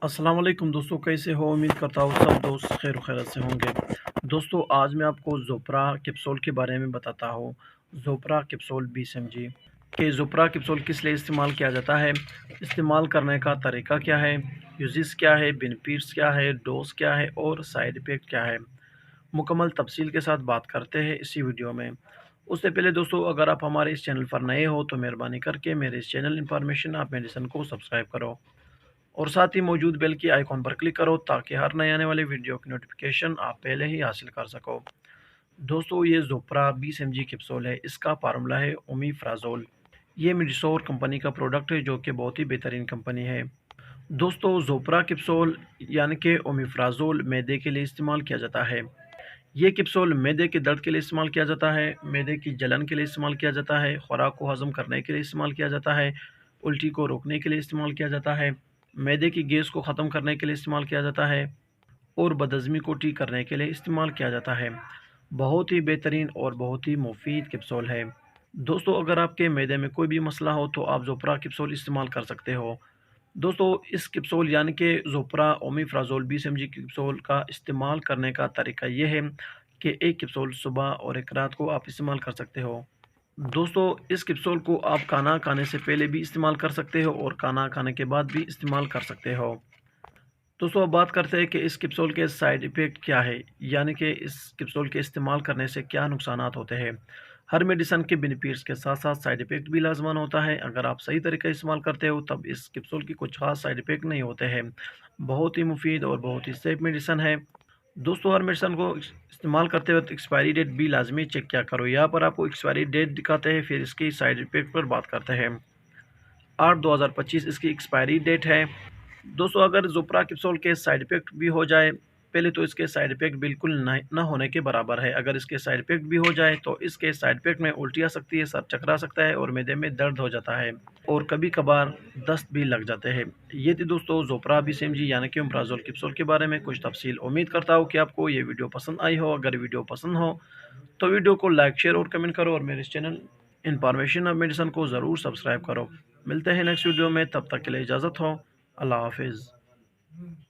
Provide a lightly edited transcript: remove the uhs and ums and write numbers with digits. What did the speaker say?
अस्सलाम वालेकुम दोस्तों, कैसे हो? उम्मीद करता हूँ सब दोस्त खैर खैरियत से होंगे। दोस्तों, आज मैं आपको ज़ोप्रा कैप्सूल के बारे में बताता हूँ। ज़ोप्रा कैप्सूल 20 mg के ज़ोप्रा कैप्सूल किस लिए इस्तेमाल किया जाता है, इस्तेमाल करने का तरीका क्या है, यूजेस क्या है, बेनिफिट्स क्या है, डोज क्या है और साइड इफ़ेक्ट क्या है। मुकम्मल तफसील के साथ बात करते हैं इसी वीडियो में। उससे पहले दोस्तों, अगर आप हमारे इस चैनल पर नए हो तो मेहरबानी करके मेरे इस चैनल इन्फॉर्मेशन ऑफ मेडिसिन को सब्सक्राइब करो और साथ ही मौजूद बेल की आइकॉन पर क्लिक करो ताकि हर नए आने वाले वीडियो की नोटिफिकेशन आप पहले ही हासिल कर सको। दोस्तों, ये ज़ोप्रा 20 mg कैप्सूल है। इसका फार्मूला है ओमिफ्राजोल। ये मिडसोर कंपनी का प्रोडक्ट है जो कि बहुत ही बेहतरीन कंपनी है। दोस्तों, ज़ोप्रा कैप्सूल यानी कि ओमिफ्राजोल मैदे के लिए इस्तेमाल किया जाता है। ये कैप्सूल मैदे के दर्द के लिए इस्तेमाल किया जाता है, मैदे की जलन के लिए इस्तेमाल किया जाता है, खुराक को हज़म करने के लिए इस्तेमाल किया जाता है, उल्टी को रोकने के लिए इस्तेमाल किया जाता है, मैदे की गैस को ख़त्म करने के लिए इस्तेमाल किया जाता है और बदहज़मी को ठीक करने के लिए इस्तेमाल किया जाता है। बहुत ही बेहतरीन और बहुत ही मुफीद कैप्सूल है। दोस्तों, अगर आपके मैदे में कोई भी मसला हो तो आप ज़ोप्रा कैप्सूल इस्तेमाल कर सकते हो। दोस्तों, इस कैप्सूल यानी कि ज़ोप्रा ओमिप्राज़ोल 20 mg कैप्सूल का इस्तेमाल करने का तरीका ये है कि एक कैप्सूल सुबह और एक रात को आप इस्तेमाल कर सकते हो। दोस्तों, इस कैप्सूल को आप खाना खाने से पहले भी इस्तेमाल कर सकते हो और खाना खाने के बाद भी इस्तेमाल कर सकते हो। दोस्तों, अब बात करते हैं कि इस कैप्सूल के साइड इफ़ेक्ट क्या है, यानी कि इस कैप्सूल के इस्तेमाल करने से क्या नुकसानात होते हैं। हर मेडिसिन के बेनिफिट्स के साथ-साथ साइड इफ़ेक्ट भी लाज़िमन होता है। अगर आप सही तरीके से इस्तेमाल करते हो तब इस कैप्सूल की कुछ ख़ास साइड इफ़ेक्ट नहीं होते हैं। बहुत ही मुफ़ीद और बहुत ही सेफ़ मेडिसिन है। दोस्तों, हर मेडिसिन को इस्तेमाल करते वक़्त एक्सपायरी डेट भी लाज़मी चेक किया करो। यहाँ पर आपको एक्सपायरी डेट दिखाते हैं, फिर इसकी साइड इफ़ेक्ट पर बात करते हैं। 8/2025 इसकी एक्सपायरी डेट है। दोस्तों, अगर ज़ोप्रा कैप्सूल के साइड इफ़ेक्ट भी हो जाए, पहले तो इसके साइड इफ़ेक्ट बिल्कुल ना होने के बराबर है। अगर इसके साइड इफ़ेक्ट भी हो जाए तो इसके साइड इफ़ेक्ट में उल्टी आ सकती है, सर चकरा सकता है और मैदे में दर्द हो जाता है और कभी-कभार दस्त भी लग जाते हैं। ये थी दोस्तों ज़ोप्रा 20 mg यानी कि ओमेप्राज़ोल कैप्सूल के बारे में कुछ तफ़सील। उम्मीद करता हूँ कि आपको ये वीडियो पसंद आई हो। अगर वीडियो पसंद हो तो वीडियो को लाइक, शेयर और कमेंट करो और मेरे इस चैनल इन्फॉर्मेशन ऑफ मेडिसिन को ज़रूर सब्सक्राइब करो। मिलते हैं नेक्स्ट वीडियो में, तब तक के लिए इजाज़त हो। अल्लाह हाफ़िज़।